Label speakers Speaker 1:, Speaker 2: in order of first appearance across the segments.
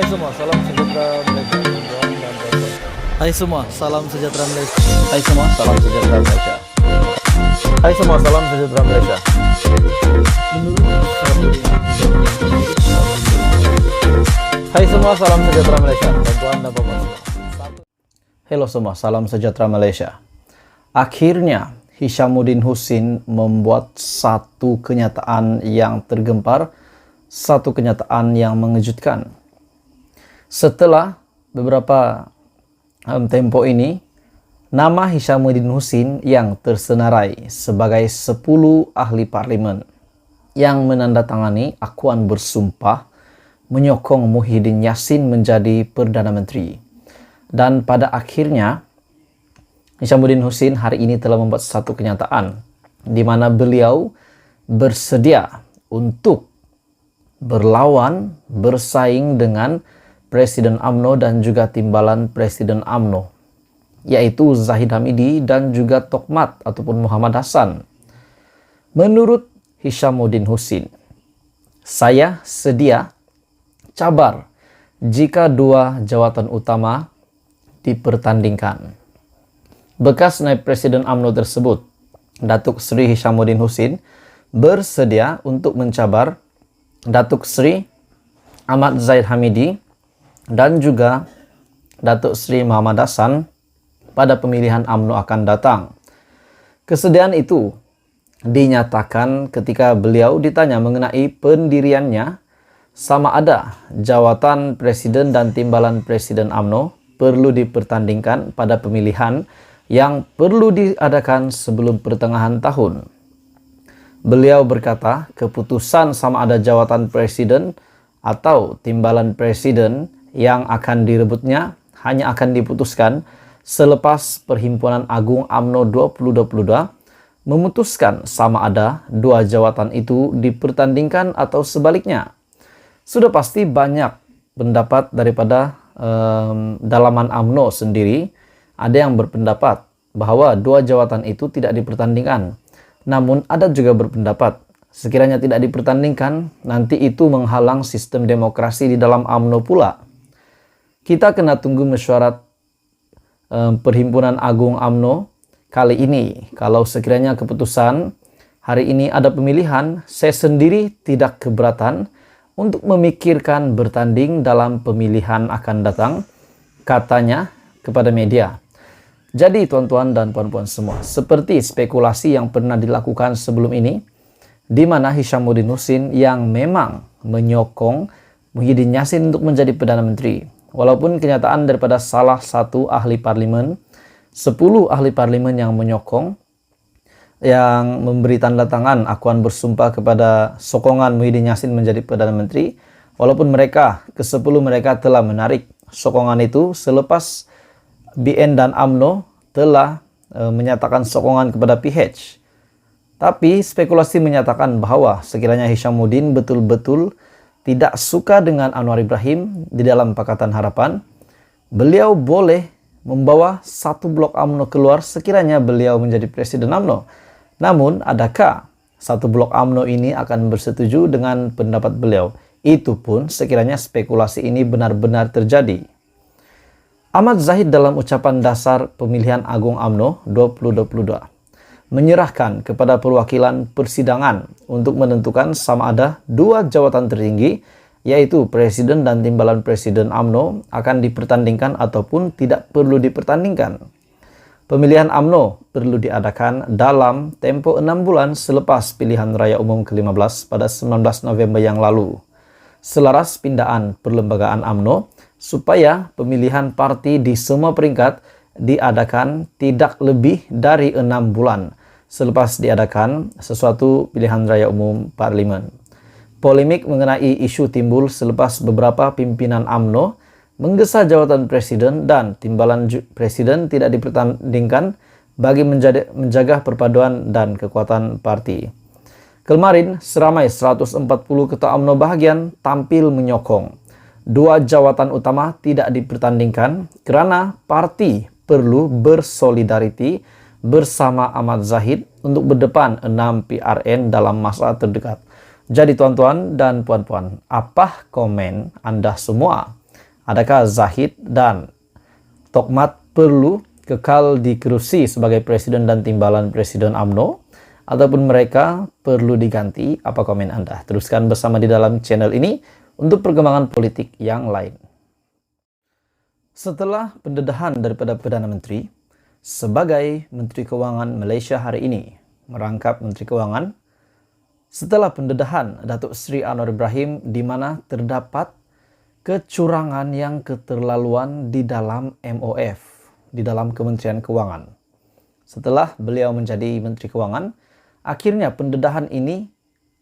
Speaker 1: semua, salam sejahtera Malaysia. Hai semua, salam sejahtera Malaysia.
Speaker 2: Hai semua, salam sejahtera Malaysia.
Speaker 1: Hai semua, salam sejahtera Malaysia. Hai semua, salam sejahtera Malaysia. Tuan dan Bapak semua.
Speaker 2: Halo semua, salam sejahtera Malaysia. Akhirnya, Hishamuddin Hussein membuat satu kenyataan yang tergempar, satu kenyataan yang mengejutkan. Setelah beberapa tempo ini, nama Hishamuddin Hussein yang tersenarai sebagai 10 ahli parlimen yang menandatangani akuan bersumpah menyokong Muhyiddin Yassin menjadi Perdana Menteri. Dan pada akhirnya, Hishamuddin Hussein hari ini telah membuat satu kenyataan di mana beliau bersedia untuk berlawan, bersaing dengan Presiden UMNO dan juga timbalan Presiden UMNO, yaitu Zahid Hamidi dan juga Tokmat ataupun Muhammad Hassan. Menurut Hishamuddin Hussein, saya sedia cabar jika dua jawatan utama dipertandingkan. Bekas naib Presiden UMNO tersebut, Datuk Seri Hishamuddin Hussein, bersedia untuk mencabar Datuk Seri Ahmad Zahid Hamidi dan juga Datuk Seri Muhammad Hassan pada pemilihan UMNO akan datang. Kesediaan itu dinyatakan ketika beliau ditanya mengenai pendiriannya sama ada jawatan Presiden dan timbalan Presiden UMNO perlu dipertandingkan pada pemilihan yang perlu diadakan sebelum pertengahan tahun. Beliau berkata, keputusan sama ada jawatan presiden atau timbalan presiden yang akan direbutnya hanya akan diputuskan selepas Perhimpunan Agung UMNO 2022 memutuskan sama ada dua jawatan itu dipertandingkan atau sebaliknya. Sudah pasti banyak pendapat daripada dalaman UMNO sendiri. Ada yang berpendapat bahwa dua jawatan itu tidak dipertandingkan. Namun ada juga berpendapat sekiranya tidak dipertandingkan, nanti itu menghalang sistem demokrasi di dalam UMNO pula. Kita kena tunggu mesyuarat Perhimpunan Agung UMNO kali ini. Kalau sekiranya keputusan hari ini ada pemilihan, saya sendiri tidak keberatan untuk memikirkan bertanding dalam pemilihan akan datang, katanya kepada media. Jadi tuan-tuan dan puan-puan semua, seperti spekulasi yang pernah dilakukan sebelum ini, di mana Hishamuddin Hussein yang memang menyokong Muhyiddin Yassin untuk menjadi Perdana Menteri. Walaupun kenyataan daripada salah satu ahli parlimen, 10 ahli parlimen yang menyokong, yang memberi tanda tangan akuan bersumpah kepada sokongan Muhyiddin Yassin menjadi Perdana Menteri, walaupun mereka, ke-10 mereka telah menarik sokongan itu selepas BN dan UMNO telah menyatakan sokongan kepada PH. Tapi spekulasi menyatakan bahwa sekiranya Hishamuddin betul-betul tidak suka dengan Anwar Ibrahim di dalam Pakatan Harapan, beliau boleh membawa satu blok UMNO keluar sekiranya beliau menjadi Presiden UMNO. Namun, adakah satu blok UMNO ini akan bersetuju dengan pendapat beliau? Itu pun sekiranya spekulasi ini benar-benar terjadi. Ahmad Zahid dalam ucapan dasar pemilihan Agung UMNO 2022 menyerahkan kepada perwakilan persidangan untuk menentukan sama ada dua jawatan tertinggi, yaitu Presiden dan timbalan Presiden UMNO akan dipertandingkan ataupun tidak perlu dipertandingkan. Pemilihan UMNO perlu diadakan dalam tempo 6 bulan selepas pilihan raya umum ke-15 pada 19 November yang lalu. Selaras pindaan perlembagaan UMNO supaya pemilihan parti di semua peringkat diadakan tidak lebih dari 6 bulan selepas diadakan sesuatu pilihan raya umum parlimen. Polemik mengenai isu timbul selepas beberapa pimpinan UMNO menggesa jawatan presiden dan timbalan presiden tidak dipertandingkan bagi menjaga perpaduan dan kekuatan parti. Kemarin, seramai 140 ketua UMNO bahagian tampil menyokong dua jawatan utama tidak dipertandingkan karena parti perlu bersolidariti bersama Ahmad Zahid untuk berdepan 6 PRN dalam masa terdekat. Jadi tuan-tuan dan puan-puan, apa komen Anda semua? Adakah Zahid dan Tokmat perlu kekal di kursi sebagai presiden dan timbalan Presiden UMNO, ataupun mereka perlu diganti? Apa komen Anda? Teruskan bersama di dalam channel ini untuk perkembangan politik yang lain. Setelah pendedahan daripada Perdana Menteri sebagai Menteri Keuangan Malaysia hari ini merangkap Menteri Keuangan, setelah pendedahan Datuk Seri Anwar Ibrahim di mana terdapat kecurangan yang keterlaluan di dalam MOF, di dalam Kementerian Keuangan. Setelah beliau menjadi Menteri Keuangan, akhirnya pendedahan ini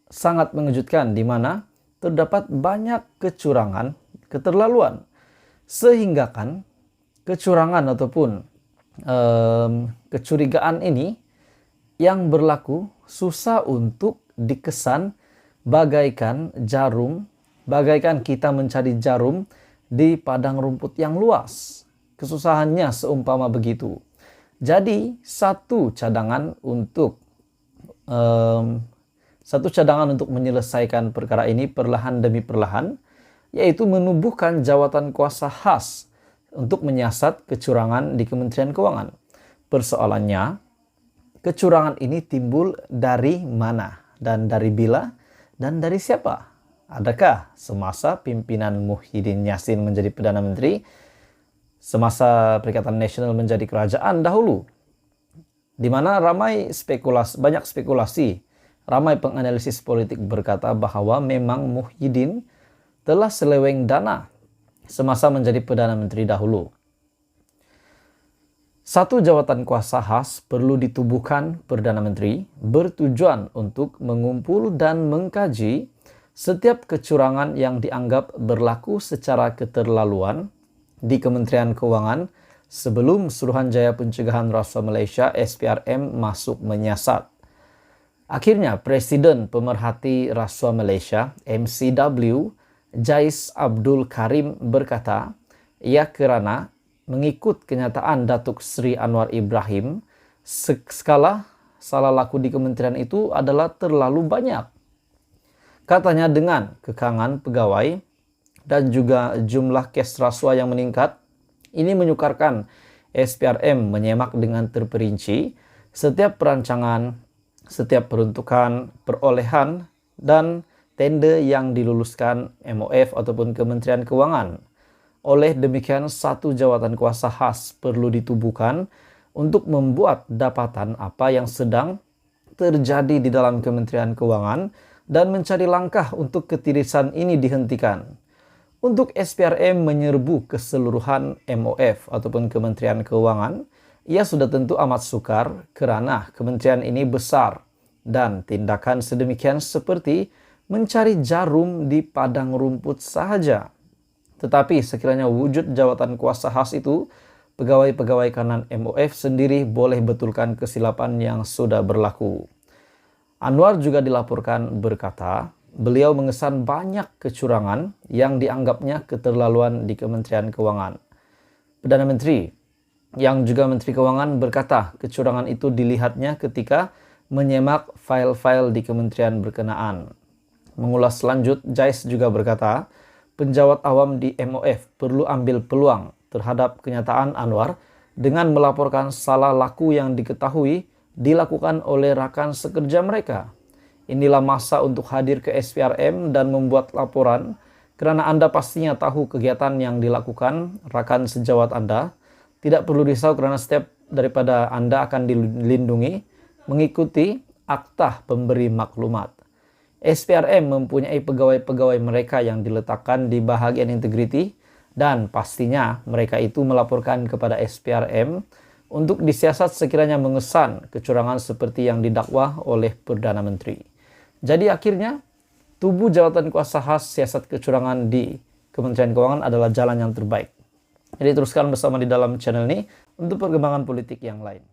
Speaker 2: sangat mengejutkan di mana terdapat banyak kecurangan, keterlaluan. Sehingga kan kecurangan ataupun kecurigaan ini yang berlaku susah untuk dikesan bagaikan jarum, bagaikan kita mencari jarum di padang rumput yang luas. Kesusahannya seumpama begitu. Jadi satu cadangan untuk menyelesaikan perkara ini perlahan demi perlahan, yaitu menubuhkan jawatan kuasa khas untuk menyiasat kecurangan di Kementerian Keuangan. Persoalannya, kecurangan ini timbul dari mana dan dari bila dan dari siapa? Adakah semasa pimpinan Muhyiddin Yassin menjadi Perdana Menteri, semasa Perikatan Nasional menjadi kerajaan dahulu, di mana banyak spekulasi, ramai penganalisis politik berkata bahwa memang Muhyiddin telah seleweng dana semasa menjadi Perdana Menteri dahulu. Satu jawatan kuasa khas perlu ditubuhkan Perdana Menteri bertujuan untuk mengumpul dan mengkaji setiap kecurangan yang dianggap berlaku secara keterlaluan di Kementerian Keuangan sebelum Suruhanjaya Pencegahan Rasuah Malaysia SPRM masuk menyiasat. Akhirnya Presiden Pemerhati Rasuah Malaysia MCW Jais Abdul Karim berkata, ia kerana mengikut kenyataan Datuk Seri Anwar Ibrahim, skala salah laku di kementerian itu adalah terlalu banyak. Katanya dengan kekangan pegawai dan juga jumlah kes rasuah yang meningkat, ini menyukarkan SPRM menyemak dengan terperinci setiap perancangan, setiap peruntukan, perolehan, dan tender yang diluluskan MOF ataupun Kementerian Keuangan. Oleh demikian, satu jawatan kuasa khas perlu ditubuhkan untuk membuat dapatan apa yang sedang terjadi di dalam Kementerian Keuangan dan mencari langkah untuk ketirisan ini dihentikan. Untuk SPRM menyerbu keseluruhan MOF ataupun Kementerian Keuangan, ia sudah tentu amat sukar kerana kementerian ini besar dan tindakan sedemikian seperti mencari jarum di padang rumput sahaja. Tetapi sekiranya wujud jawatan kuasa khas itu, pegawai-pegawai kanan MOF sendiri boleh betulkan kesilapan yang sudah berlaku. Anwar juga dilaporkan berkata, beliau mengesan banyak kecurangan yang dianggapnya keterlaluan di Kementerian Keuangan. Perdana Menteri yang juga Menteri Keuangan berkata kecurangan itu dilihatnya ketika menyemak file-file di kementerian berkenaan. Mengulas lanjut, Jais juga berkata, penjawat awam di MOF perlu ambil peluang terhadap kenyataan Anwar dengan melaporkan salah laku yang diketahui dilakukan oleh rakan sekerja mereka. Inilah masa untuk hadir ke SPRM dan membuat laporan, kerana Anda pastinya tahu kegiatan yang dilakukan rakan sejawat Anda. Tidak perlu risau kerana setiap daripada Anda akan dilindungi mengikuti Aktah Pemberi Maklumat. SPRM mempunyai pegawai-pegawai mereka yang diletakkan di bahagian integriti dan pastinya mereka itu melaporkan kepada SPRM untuk disiasat sekiranya mengesan kecurangan seperti yang didakwa oleh Perdana Menteri. Jadi akhirnya, tubuh jawatan kuasa khas siasat kecurangan di Kementerian Keuangan adalah jalan yang terbaik. Jadi teruskan bersama di dalam channel ini untuk perkembangan politik yang lain.